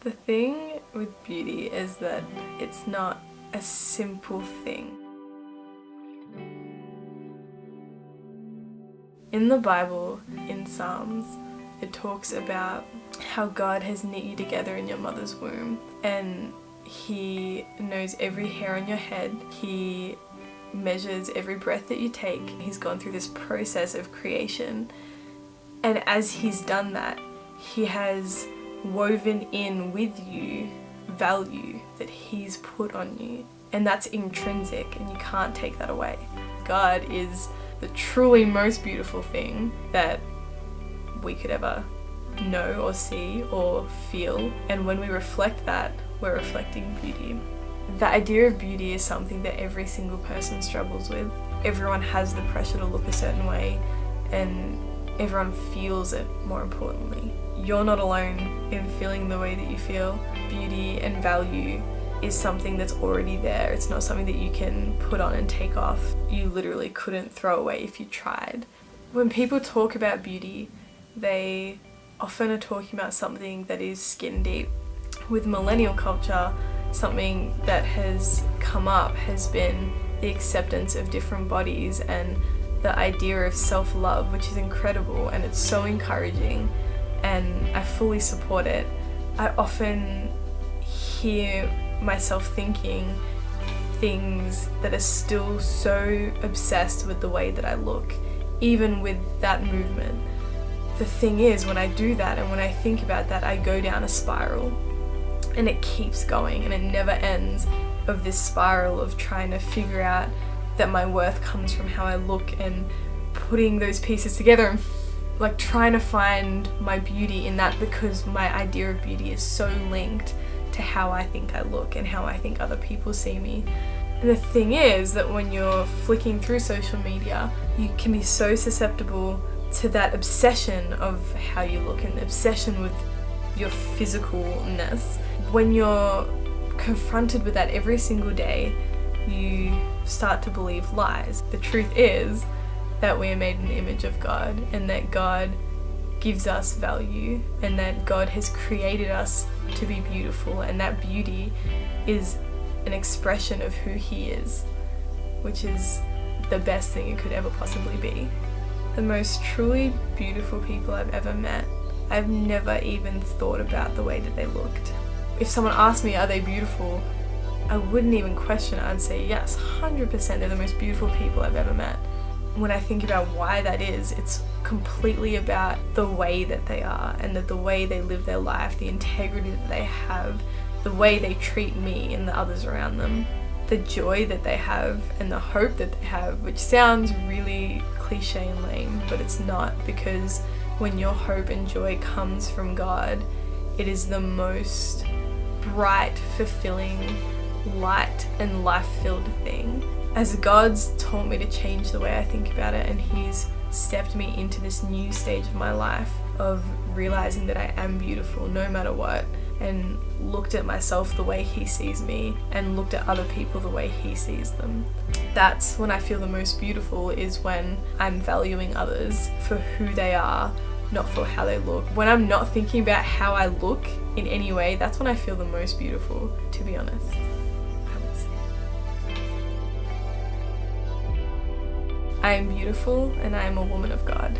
The thing with beauty is that it's not a simple thing. In the Bible, in Psalms, it talks about how God has knit you together in your mother's womb, and He knows every hair on your head. He measures every breath that you take. He's gone through this process of creation, and as He's done that, He has woven in with you value that He's put on you, and that's intrinsic and you can't take that away. God is the truly most beautiful thing that we could ever know or see or feel, and when we reflect that, we're reflecting beauty. The idea of beauty is something that every single person struggles with. Everyone has the pressure to look a certain way, and everyone feels it, more importantly. You're not alone in feeling the way that you feel. Beauty and value is something that's already there. It's not something that you can put on and take off. You literally couldn't throw away if you tried. When people talk about beauty, they often are talking about something that is skin deep. With millennial culture, something that has come up has been the acceptance of different bodies and the idea of self-love, which is incredible and it's so encouraging, and I fully support it. I often hear myself thinking things that are still so obsessed with the way that I look, even with that movement. The thing is, when I do that and when I think about that, I go down a spiral, and it keeps going and it never ends, of this spiral of trying to figure out that my worth comes from how I look, and putting those pieces together and like trying to find my beauty in that, because my idea of beauty is so linked to how I think I look and how I think other people see me. And the thing is that when you're flicking through social media, you can be so susceptible to that obsession of how you look and the obsession with your physicalness. When you're confronted with that every single day, you start to believe lies. The truth is that we are made in the image of God, and that God gives us value, and that God has created us to be beautiful, and that beauty is an expression of who He is, which is the best thing it could ever possibly be. The most truly beautiful people I've ever met, I've never even thought about the way that they looked. If someone asked me, are they beautiful? I wouldn't even question it. I'd say yes, 100%, they're the most beautiful people I've ever met. When I think about why that is, it's completely about the way that they are, and that the way they live their life, the integrity that they have, the way they treat me and the others around them, the joy that they have and the hope that they have, which sounds really cliche and lame, but it's not, because when your hope and joy comes from God, it is the most bright, fulfilling, light and life-filled thing. As God's taught me to change the way I think about it, and He's stepped me into this new stage of my life of realizing that I am beautiful no matter what, and looked at myself the way He sees me and looked at other people the way He sees them. That's when I feel the most beautiful, is when I'm valuing others for who they are, not for how they look. When I'm not thinking about how I look in any way, that's when I feel the most beautiful, to be honest. I am beautiful, and I am a woman of God.